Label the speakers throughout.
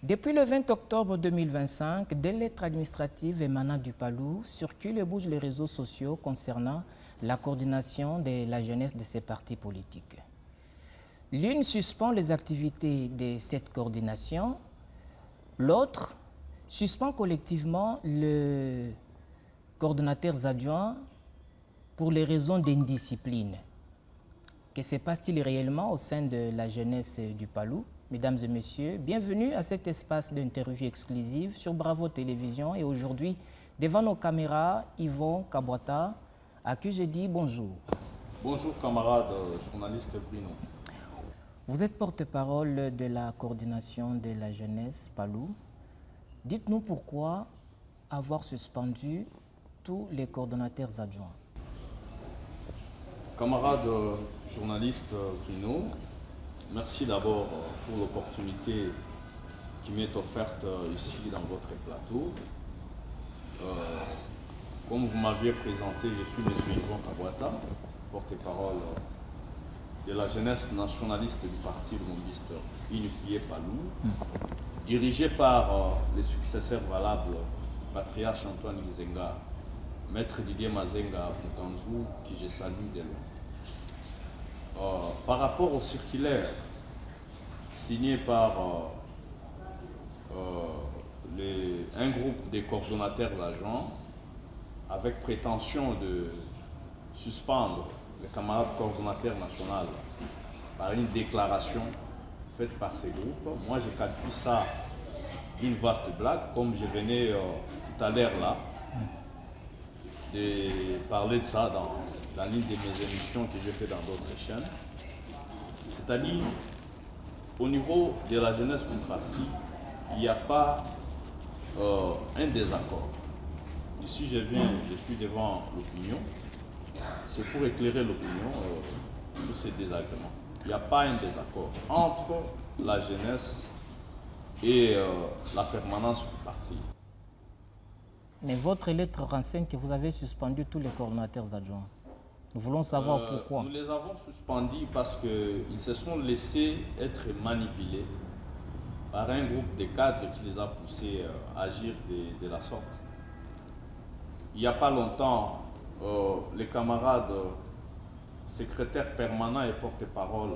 Speaker 1: Depuis le 20 octobre 2025, des lettres administratives émanant du Palou circulent et bougent les réseaux sociaux concernant la coordination de la jeunesse de ces partis politiques. L'une suspend les activités de cette coordination, l'autre suspend collectivement le coordonnateur adjoint pour les raisons d'indiscipline. Que se passe-t-il réellement au sein de la jeunesse du Palou? Mesdames et messieurs, bienvenue à cet espace d'interview exclusive sur Bravo Télévision. Et aujourd'hui, devant nos caméras, Yvon Kabouata, à qui je dis bonjour.
Speaker 2: Bonjour camarade journaliste Bruno.
Speaker 1: Vous êtes porte-parole de la coordination de la jeunesse Palou. Dites-nous pourquoi avoir suspendu tous les coordonnateurs adjoints.
Speaker 2: Camarade journaliste Bruno, merci d'abord pour l'opportunité qui m'est offerte ici dans votre plateau. Comme vous m'aviez présenté, je suis M. Yvon Kabouata, porte-parole de la jeunesse nationaliste du parti lumumbiste unifié Palou, dirigé par les successeurs valables du patriarche Antoine Gizenga, Maître Didier Mazenga Mukanzu, qui je salue de loin. Par rapport au circulaire signé par un groupe de coordonnateurs agents avec prétention de suspendre le camarade coordonnateur national par une déclaration faite par ces groupes, moi je qualifie ça d'une vaste blague, comme je venais tout à l'heure là de parler de ça dans l'une de mes émissions que j'ai fait dans d'autres chaînes. C'est-à-dire, au niveau de la jeunesse du parti, il n'y a pas un désaccord. Ici, je suis devant l'opinion. C'est pour éclairer l'opinion sur ces désagréments. Il n'y a pas un désaccord entre la jeunesse et la permanence du parti.
Speaker 1: Mais votre lettre renseigne que vous avez suspendu tous les coordonnateurs adjoints. Nous voulons savoir pourquoi.
Speaker 2: Nous les avons suspendus parce qu'ils se sont laissés être manipulés par un groupe de cadres qui les a poussés à agir de la sorte. Il n'y a pas longtemps, les camarades secrétaires permanents et porte-parole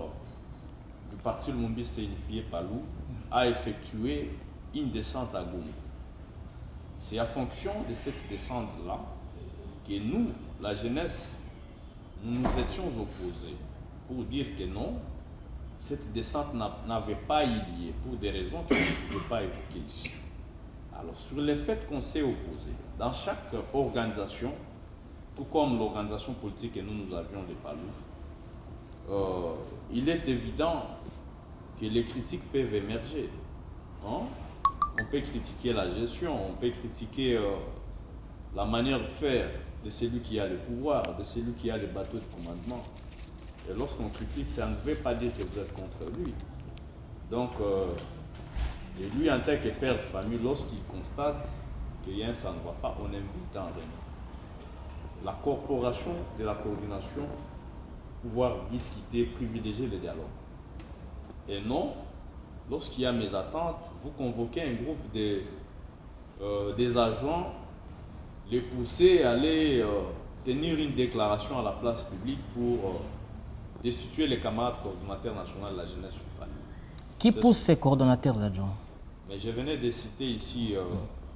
Speaker 2: du parti lumumbiste unifié Palou a effectué une descente à Goma. C'est à fonction de cette descente-là que nous, la jeunesse, nous nous étions opposés pour dire que non, cette descente n'avait pas eu lieu pour des raisons que je ne peux pas évoquer ici. Alors, sur le fait qu'on s'est opposé, dans chaque organisation, tout comme l'organisation politique que nous avions de Palou, il est évident que les critiques peuvent émerger. Hein? On peut critiquer la gestion, on peut critiquer la manière de faire de celui qui a le pouvoir, de celui qui a le bateau de commandement. Et lorsqu'on critique, ça ne veut pas dire que vous êtes contre lui. Donc, et lui, en tant que père de famille, lorsqu'il constate qu'il y a un ça ne va pas, on invite en réunion la corporation de la coordination pouvoir discuter, privilégier le dialogue. Et non, lorsqu'il y a mes attentes, vous convoquez un groupe des agents, les pousser à aller tenir une déclaration à la place publique pour destituer les camarades coordonnateurs nationaux de la jeunesse du Palou.
Speaker 1: Qui pousse ces coordonnateurs adjoints?
Speaker 2: Mais je venais de citer ici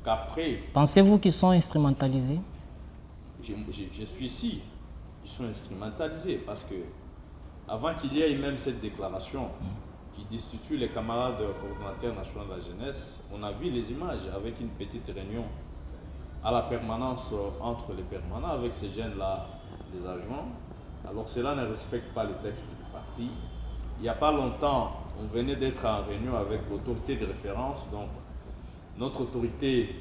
Speaker 2: qu'après...
Speaker 1: Pensez-vous qu'ils sont instrumentalisés?
Speaker 2: Je suis ici. Ils sont instrumentalisés parce que avant qu'il y ait même cette déclaration qui destitue les camarades coordonnateurs nationaux de la jeunesse, on a vu les images avec une petite réunion à la permanence entre les permanents avec ces jeunes-là, les adjoints. Alors cela ne respecte pas le texte du parti. Il n'y a pas longtemps, on venait d'être en réunion avec l'autorité de référence, donc notre autorité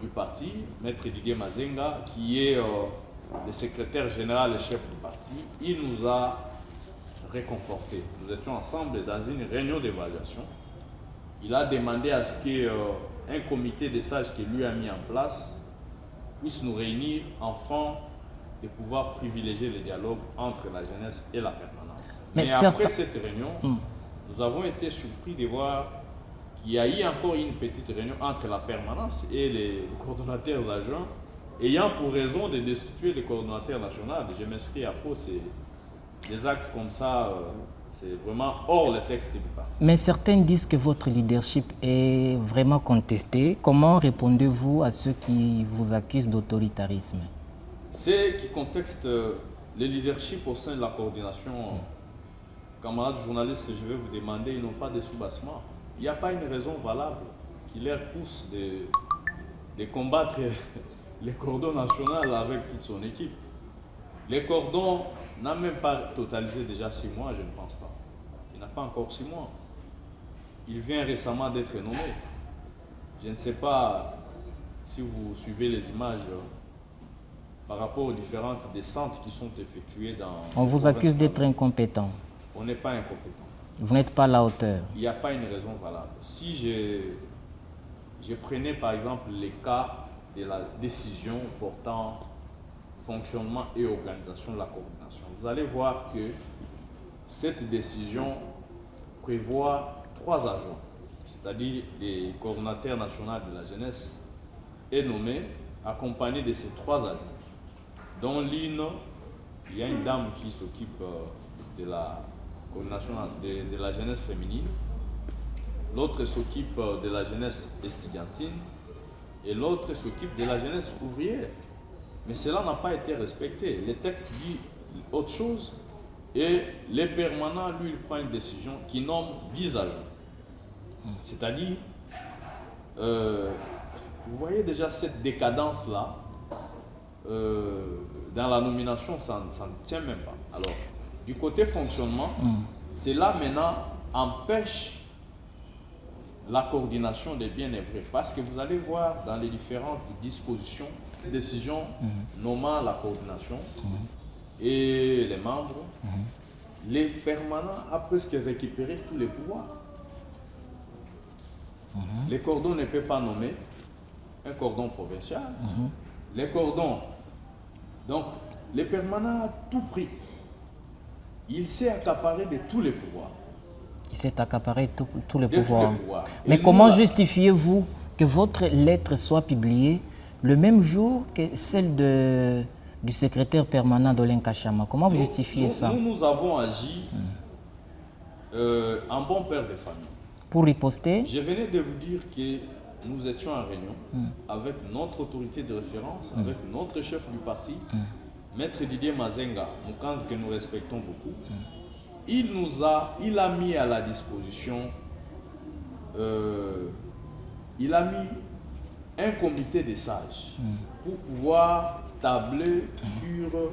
Speaker 2: du parti, Maître Didier Mazenga, qui est le secrétaire général et chef du parti. Il nous a réconfortés. Nous étions ensemble dans une réunion d'évaluation. Il a demandé à ce qu'un comité de sages qu'il lui a mis en place puisse nous réunir afin de pouvoir privilégier le dialogue entre la jeunesse et la permanence. Mais après cette réunion, nous avons été surpris de voir qu'il y a eu encore une petite réunion entre la permanence et les coordonnateurs adjoints, ayant pour raison de destituer le coordonnateur national. Je m'inscris à faux, c'est des actes comme ça, c'est vraiment hors le texte du parti.
Speaker 1: Mais certains disent que votre leadership est vraiment contesté. Comment répondez-vous à ceux qui vous accusent d'autoritarisme?
Speaker 2: Ceux qui contestent le leadership au sein de la coordination, camarades journalistes, je vais vous demander, ils n'ont pas de soubassement. Il n'y a pas une raison valable qui leur pousse de combattre les cordons nationaux avec toute son équipe. Les cordons n'a même pas totalisé déjà 6 mois, je ne pense pas. Il n'a pas encore 6 mois. Il vient récemment d'être nommé. Je ne sais pas si vous suivez les images par rapport aux différentes descentes qui sont effectuées dans...
Speaker 1: On vous accuse d'être incompétent.
Speaker 2: On n'est pas incompétent.
Speaker 1: Vous n'êtes pas à la hauteur.
Speaker 2: Il n'y a pas une raison valable. Si je prenais par exemple les cas de la décision portant fonctionnement et organisation de la coordination, vous allez voir que cette décision prévoit 3 agents, c'est-à-dire les coordonnateurs nationaux de la jeunesse est nommé, accompagné de ces 3 agents, dont l'une, il y a une dame qui s'occupe de la coordination de la jeunesse féminine, l'autre s'occupe de la jeunesse estudiantine et l'autre s'occupe de la jeunesse ouvrière. Mais cela n'a pas été respecté. Le texte dit autre chose et le permanent, lui, il prend une décision qui nomme 10 agents. C'est-à-dire, vous voyez déjà cette décadence-là, dans la nomination, ça ne tient même pas. Alors, du côté fonctionnement, cela maintenant empêche la coordination des bien et vrai. Parce que vous allez voir dans les différentes dispositions, décisions nommant la coordination et les membres, les permanents ont presque récupéré tous les pouvoirs. Les cordons ne peuvent pas nommer un cordon provincial. Les cordons, donc les permanents ont tout pris. Il s'est accaparé de tous les pouvoirs.
Speaker 1: Il s'est accaparé tous les pouvoirs. Mais
Speaker 2: Et
Speaker 1: comment
Speaker 2: nous,
Speaker 1: justifiez-vous que votre lettre soit publiée le même jour que celle du secrétaire permanent d'Olin Kachama? Comment vous justifiez ça?
Speaker 2: Nous avons agi en bon père de famille.
Speaker 1: Pour riposter?
Speaker 2: Je venais de vous dire que nous étions en réunion avec notre autorité de référence, avec notre chef du parti, Maître Didier Mazenga, Mukanz, que nous respectons beaucoup. Il a mis à la disposition, il a mis un comité de sages pour pouvoir tabler sur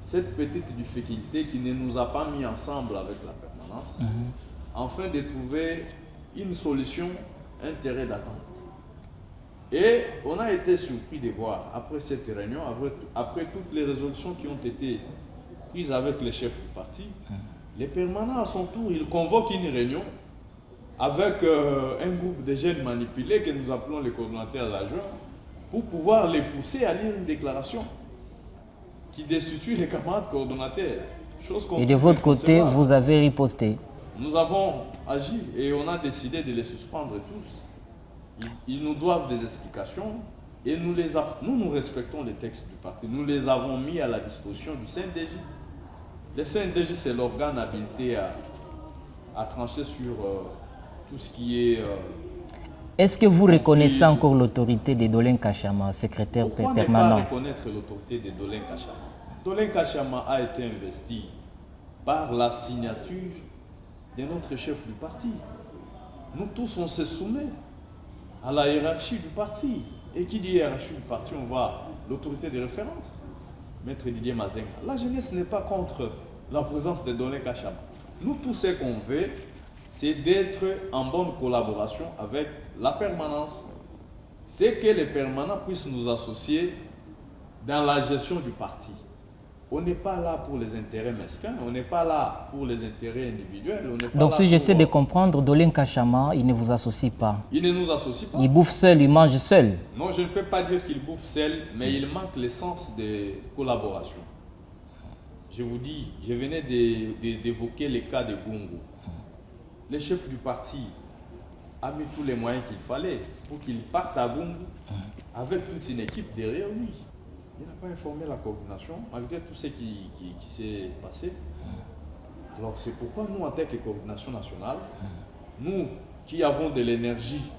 Speaker 2: cette petite difficulté qui ne nous a pas mis ensemble avec la permanence, afin de trouver une solution, un terrain d'attente. Et on a été surpris de voir, après cette réunion, après toutes les résolutions qui ont été prises avec les chefs du parti, les permanents à son tour, ils convoquent une réunion avec un groupe de jeunes manipulés que nous appelons les coordonnateurs adjoints pour pouvoir les pousser à lire une déclaration qui destitue les camarades coordonnateurs.
Speaker 1: Et de votre côté, vous avez riposté?
Speaker 2: Nous avons agi et on a décidé de les suspendre tous. Ils nous doivent des explications et nous respectons les textes du parti. Nous les avons mis à la disposition du CNDJ. Le CNDJ, c'est l'organe habilité à trancher sur tout ce qui est...
Speaker 1: Est-ce que vous reconnaissez encore l'autorité de Dolin Kachama, secrétaire permanent?
Speaker 2: Pourquoi ne pas reconnaître l'autorité de Dolin Kachama? Dolin Kachama a été investi par la signature de notre chef du parti. Nous tous, on se soumet à la hiérarchie du parti. Et qui dit hiérarchie du parti, on voit l'autorité de référence, Maître Didier Mazenga. La jeunesse n'est pas contre la présence de Dolin Kachama. Nous, tout ce qu'on veut, c'est d'être en bonne collaboration avec la permanence. C'est que les permanents puissent nous associer dans la gestion du parti. On n'est pas là pour les intérêts mesquins, on n'est pas là pour les intérêts individuels.
Speaker 1: Donc si j'essaie de comprendre, Dolin Kachama, il ne vous associe pas?
Speaker 2: Il ne nous associe pas.
Speaker 1: Il bouffe seul, il mange seul?
Speaker 2: Non, je ne peux pas dire qu'il bouffe seul, mais il manque l'essence de collaboration. Je vous dis, je venais d'évoquer les cas de Gungu. Le chef du parti a mis tous les moyens qu'il fallait pour qu'il parte à Gungu avec toute une équipe derrière lui. Il n'a pas informé la coordination, malgré tout ce qui s'est passé. Alors c'est pourquoi nous, en tant que coordination nationale, nous qui avons de l'énergie,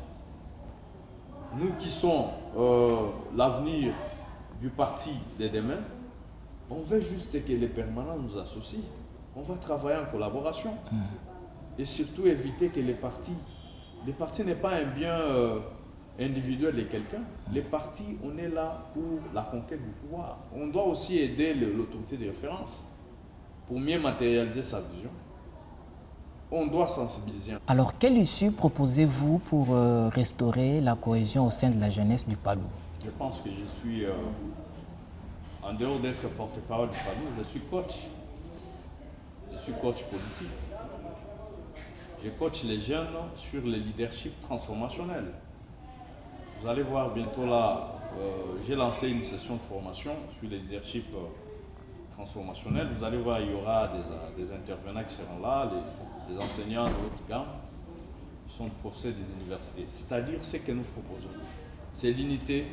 Speaker 2: nous qui sommes l'avenir du parti de demain, on veut juste que les permanents nous associent. On va travailler en collaboration. Et surtout éviter que les partis n'est pas un bien individuel de quelqu'un. Les partis, on est là pour la conquête du pouvoir. On doit aussi aider l'autorité de référence pour mieux matérialiser sa vision. On doit sensibiliser.
Speaker 1: Alors, quelle issue proposez-vous pour restaurer la cohésion au sein de la jeunesse du Palou?
Speaker 2: Je pense que je suis, en dehors d'être porte-parole du Palou, je suis coach. Je suis coach politique. Je coach les jeunes sur le leadership transformationnel. Vous allez voir bientôt là, j'ai lancé une session de formation sur le leadership transformationnel. Vous allez voir, il y aura des intervenants qui seront là, les enseignants de haute gamme, qui sont professeurs des universités. C'est-à-dire ce que nous proposons. C'est l'unité.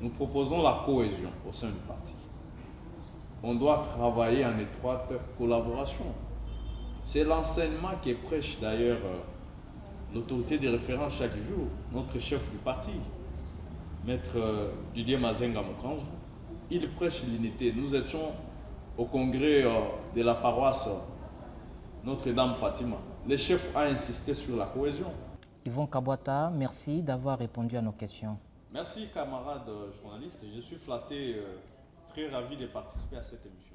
Speaker 2: Nous proposons la cohésion au sein du parti. On doit travailler en étroite collaboration. C'est l'enseignement qui prêche d'ailleurs l'autorité de référence chaque jour, notre chef du parti, Maître Didier Mazenga Mokanzou. Il prêche l'unité. Nous étions au congrès de la paroisse Notre-Dame Fatima. Le chef a insisté sur la cohésion.
Speaker 1: Yvon Kabouata, merci d'avoir répondu à nos questions.
Speaker 2: Merci camarades journalistes. Je suis flatté, très ravi de participer à cette émission.